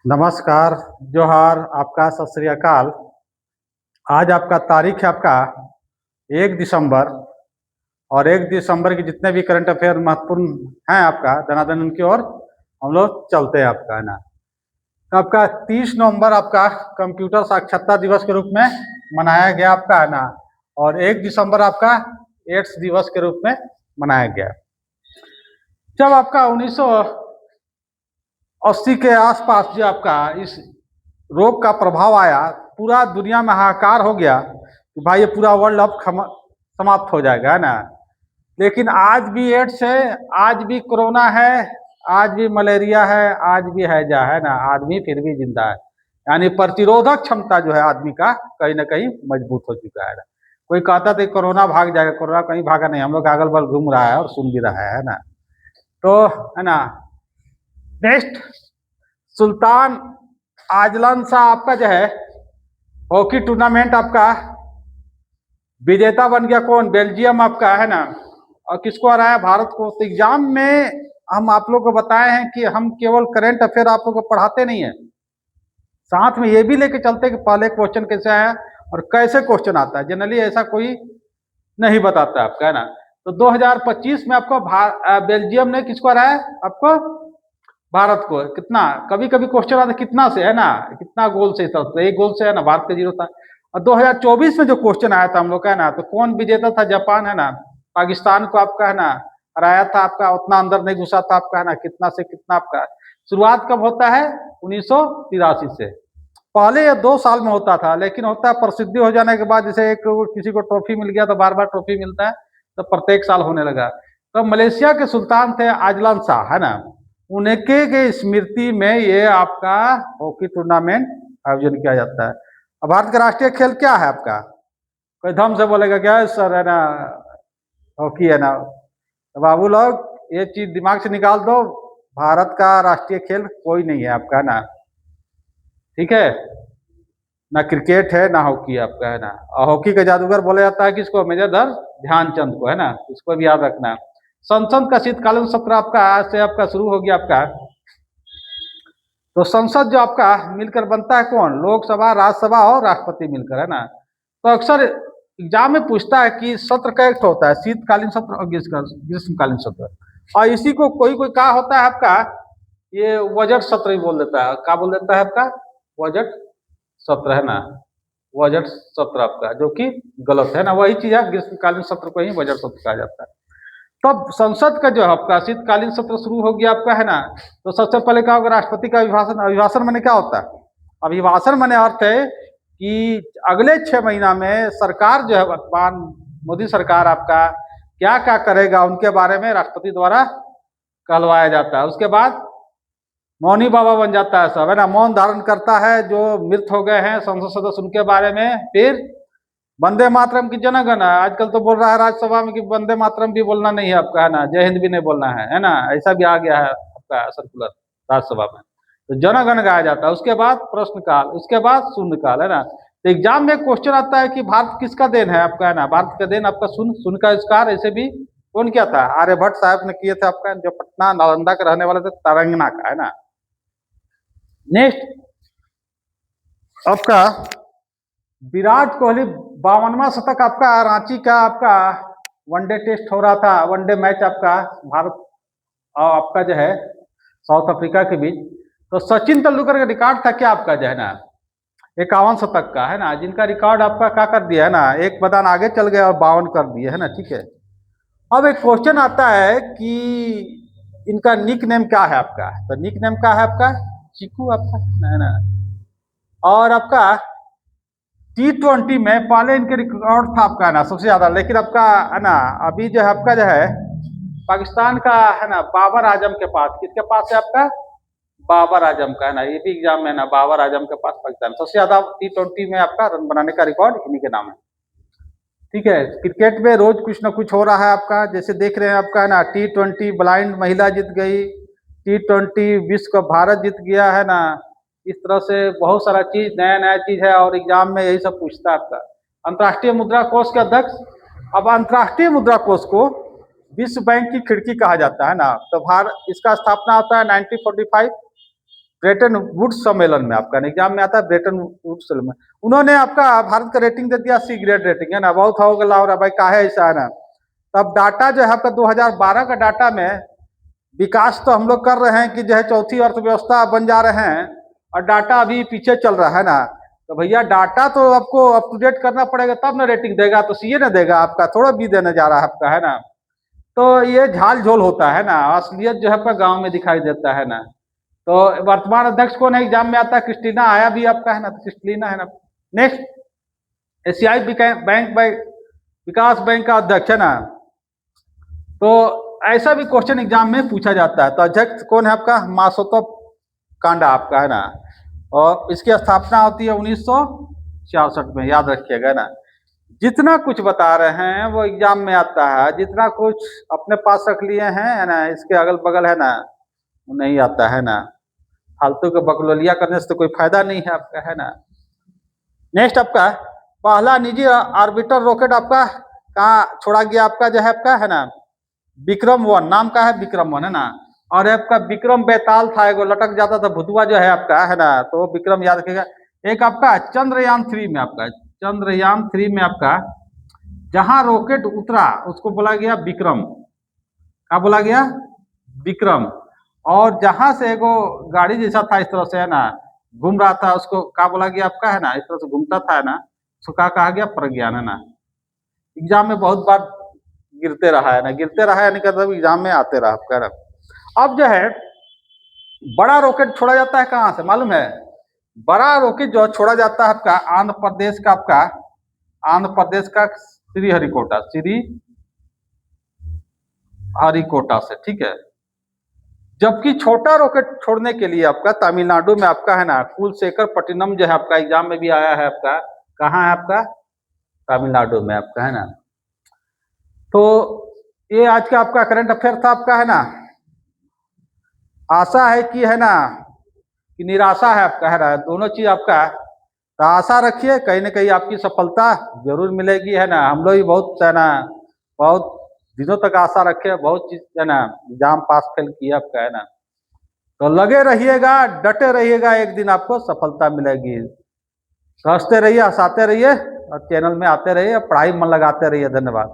नमस्कार, जोहार, आपका सत श्री अकाल। आज आपका तारीख है आपका 1 दिसंबर और 1 दिसंबर के जितने भी करंट अफेयर महत्वपूर्ण हैं आपका दनादन उनकी ओर हम लोग चलते हैं आपका है ना। तो आपका 30 नवंबर आपका कंप्यूटर साक्षरता दिवस के रूप में मनाया गया आपका है ना, और 1 दिसंबर आपका एड्स दिवस के रूप में मनाया गया। जब आपका 1980 के आसपास जो आपका इस रोग का प्रभाव आया, पूरा दुनिया में हाहाकार हो गया कि भाई ये पूरा वर्ल्ड अब समाप्त हो जाएगा है ना। लेकिन आज भी एड्स है, आज भी कोरोना है, आज भी मलेरिया है, आज भी हैजा है ना, आदमी फिर भी जिंदा है। यानी प्रतिरोधक क्षमता जो है आदमी का कहीं ना कहीं मजबूत हो चुका है ना। कोई कहता था कोरोना भाग जाएगा, कोरोना कहीं भागा नहीं, हम लोग अगल बगल घूम रहा है और सुन भी रहा है ना। तो है ना, नेक्स्ट सुल्तान आजलान शाह आपका जो है हॉकी टूर्नामेंट आपका विजेता बन गया। कौन? बेल्जियम आपका है ना। और किसको हराया? भारत को। तो एग्जाम में हम आप लोग को बताए हैं कि हम केवल करंट अफेयर आप लोग को पढ़ाते नहीं है, साथ में ये भी लेके चलते हैं कि पहले क्वेश्चन कैसे आया और कैसे क्वेश्चन आता है। जनरली ऐसा कोई नहीं बताता आपका है ना। तो 2025 में आपको बेल्जियम ने किसको हराया? आपको भारत को। कितना? कभी कभी क्वेश्चन आता कितना से है ना, कितना गोल से था, तो एक गोल से है ना, भारत का 0 था। और 2024 में जो क्वेश्चन आया था हम लोग का है ना, तो कौन विजेता था? जापान है ना, पाकिस्तान को आपका है ना हराया था आपका, उतना अंदर नहीं घुसा था आपका है ना, कितना से कितना आपका। शुरुआत कब होता है? 1983 से। पहले ये 2 साल में होता था, लेकिन होता है प्रसिद्धि हो जाने के बाद, जैसे एक किसी को ट्रॉफी मिल गया तो बार बार ट्रॉफी मिलता है, तो प्रत्येक साल होने लगा। तो मलेशिया के सुल्तान थे आजलान शाह है ना, उनके के स्मृति में ये आपका हॉकी टूर्नामेंट आयोजन किया जाता है। अब भारत का राष्ट्रीय खेल क्या है आपका? कोई धम से बोलेगा क्या है सर है ना, हॉकी है ना। तो बाबू लोग ये चीज दिमाग से निकाल दो, भारत का राष्ट्रीय खेल कोई नहीं है आपका है ना, ठीक है ना। क्रिकेट है ना हॉकी आपका है ना। और हॉकी का जादूगर बोला जाता है किसको? मेजर ध्यानचंद को है ना, इसको भी याद रखना। संसद का शीतकालीन सत्र आपका आज से आपका शुरू हो गया आपका। तो संसद जो आपका मिलकर बनता है कौन? लोकसभा, राज्यसभा और राष्ट्रपति मिलकर है ना। तो अक्सर एग्जाम में पूछता है कि सत्र का एक होता है शीतकालीन सत्र और ग्रीष्मकालीन सत्र, और इसी को कोई कोई कहा होता है आपका ये बजट सत्र ही बोल देता है। क्या बोल देता है आपका? बजट सत्र है ना, बजट सत्र आपका, जो कि गलत है ना। वही चीज है, ग्रीष्मकालीन सत्र को ही बजट सत्र कहा जाता है। तब संसद का जो है आपका शीतकालीन सत्र शुरू हो गया आपका है ना। तो सबसे पहले क्या होगा? राष्ट्रपति का अभिभाषण। अभिभाषण माने क्या होता है? अभिभाषण माने अर्थ है कि अगले 6 महीना में सरकार जो है, वर्तमान मोदी सरकार आपका क्या क्या करेगा उनके बारे में राष्ट्रपति द्वारा कहलवाया जाता है। उसके बाद मौनी बाबा बन जाता है सब है ना, मौन धारण करता है जो मृत हो गए हैं संसद सदस्य उनके बारे में। फिर वंदे मातरम की जनगण है, आजकल तो बोल रहा है राज्यसभा में कि वंदे मातरम भी बोलना नहीं है आपका है ना, जय हिंद भी नहीं बोलना है ना, ऐसा भी आ गया है आपका सर्कुलर राज्यसभा में। तो जनगण गाया जाता है। उसके बाद प्रश्नकाल, उसके बाद शून्यकाल है ना। तो एग्जाम में क्वेश्चन आता है कि भारत किसका देन है आपका है ना, भारत का देन आपका शून्य, शून्य का आविष्कार ऐसे भी कौन किया था? आर्यभट्ट साहब ने किए थे आपका, जो पटना नालंदा के रहने वाले थे, तरंगना का है ना। नेक्स्ट आपका विराट कोहली 52वां शतक आपका रांची का आपका वनडे टेस्ट हो रहा था, वनडे मैच आपका भारत और आपका जो है साउथ अफ्रीका के बीच। तो सचिन तेंदुलकर का रिकॉर्ड था क्या आपका जो है ना 51 शतक का है ना, जिनका रिकॉर्ड आपका क्या कर दिया है ना, एक बदान आगे चल गया और 52 कर दिए है ना, ठीक है। अब एक क्वेश्चन आता है कि इनका निक नेम क्या है आपका? तो निक नेम क्या है आपका? चीकू आपका है ना। और आपका T20 में पहले इनके रिकॉर्ड था आपका है ना सबसे ज्यादा, लेकिन आपका है ना अभी जो है आपका जो है पाकिस्तान का है ना बाबर आजम के पास। किसके पास है आपका? बाबर आजम का है ना। ये भी एग्जाम में ना बाबर आजम के पास पाकिस्तान सबसे ज्यादा T20 में आपका रन बनाने का रिकॉर्ड इन्हीं के नाम है, ठीक है। क्रिकेट में रोज कुछ ना कुछ हो रहा है आपका, जैसे देख रहे हैं आपका है ना T20 ब्लाइंड महिला जीत गई, T20 विश्व कप भारत जीत गया है ना। इस तरह से बहुत सारा चीज नया नया चीज है, और एग्जाम में यही सब पूछता है आपका। अंतर्राष्ट्रीय मुद्रा कोष के अध्यक्ष। अब अंतर्राष्ट्रीय मुद्रा कोष को विश्व बैंक की खिड़की कहा जाता है ना। तो भारत इसका स्थापना होता है 1945 ब्रेटन वुड्स सम्मेलन में, आपका एग्जाम में आता है ब्रेटन वुड्स सम्मेलन में, उन्होंने आपका भारत का रेटिंग दे दिया सी ग्रेड रेटिंग, है ना। बहुत हो गया हो रहा भाई काहे ऐसा, है ना। तब डाटा जो है आपका 2012 का डाटा में विकास तो हम लोग कर रहे हैं कि जो है चौथी अर्थव्यवस्था बन जा रहे हैं, और डाटा अभी पीछे चल रहा है ना। तो भैया डाटा तो आपको अप टू डेट करना पड़ेगा, तब ना रेटिंग देगा, तो सीए ना देगा आपका, थोड़ा भी देने जा रहा है आपका, है ना। तो ये झाल झोल होता है ना, असलियत जो है आपका गाँव में दिखाई देता है ना। तो वर्तमान अध्यक्ष कौन है एग्जाम में आता है, क्रिस्टीना आया भी आपका, है ना, तो क्रिस्टीना है ना। नेक्स्ट एशियाई बैंक विकास बैंक का अध्यक्ष, है ना। तो ऐसा भी क्वेश्चन एग्जाम में पूछा जाता है। तो अध्यक्ष कौन है आपका, मासोतो कांडा आपका, है ना। और इसकी स्थापना होती है 1966 में, याद रखिएगा ना। जितना कुछ बता रहे हैं वो एग्जाम में आता है, जितना कुछ अपने पास रख लिए हैं, है ना, इसके अगल बगल, है ना, वो नहीं आता है ना। फालतू के बकलोलिया करने से तो कोई फायदा नहीं है आपका, है ना। नेक्स्ट आपका पहला निजी ऑर्बिटर रॉकेट आपका कहाँ छोड़ा गया आपका, जो है आपका, है ना, विक्रम 1 नाम का है, विक्रम 1, है ना। और आपका विक्रम बेताल था, एगो लटक जाता था भुतुआ जो है आपका, है ना, तो विक्रम याद रखिएगा। एक आपका चंद्रयान 3 में आपका, चंद्रयान 3 में आपका जहां रॉकेट उतरा उसको बोला गया विक्रम, क्या बोला गया, विक्रम। और जहां से एगो गाड़ी जैसा था इस तरह से, है ना, घूम रहा था, उसको क्या बोला गया आपका, है ना, इस तरह से घूमता था, है ना, उसको क्या कहा गया, प्रज्ञान, है ना। एग्जाम में बहुत बार गिरते रहा है ना, गिरते रहा है, मतलब एग्जाम में आते रहा आपका, है ना। अब जो है बड़ा रॉकेट छोड़ा जाता है कहाँ से मालूम है, बड़ा रॉकेट जो छोड़ा जाता है आपका आंध्र प्रदेश का, आपका आंध्र प्रदेश का श्रीहरिकोटा से, ठीक है। जबकि छोटा रॉकेट छोड़ने के लिए आपका तमिलनाडु में आपका, है ना, कुलशेखर पट्टिनम जो है आपका, एग्जाम में भी आया है आपका, कहाँ है आपका, तमिलनाडु में आपका, है ना। तो ये आज का आपका करंट अफेयर था आपका, है ना। आशा है कि, है ना, कि निराशा है आपका, है ना, दोनों चीज आपका। तो आशा रखिए कहीं ना कहीं आपकी सफलता जरूर मिलेगी, है ना। हम लोग भी बहुत, है ना, बहुत दिनों तक आशा रखे, बहुत चीज, है ना, एग्जाम पास फेल किया आपका, है ना। तो लगे रहिएगा, डटे रहिएगा, एक दिन आपको सफलता मिलेगी। हंसते रहिए, हंसाते रहिए, और चैनल में आते रहिए, पढ़ाई मन लगाते रहिए। धन्यवाद।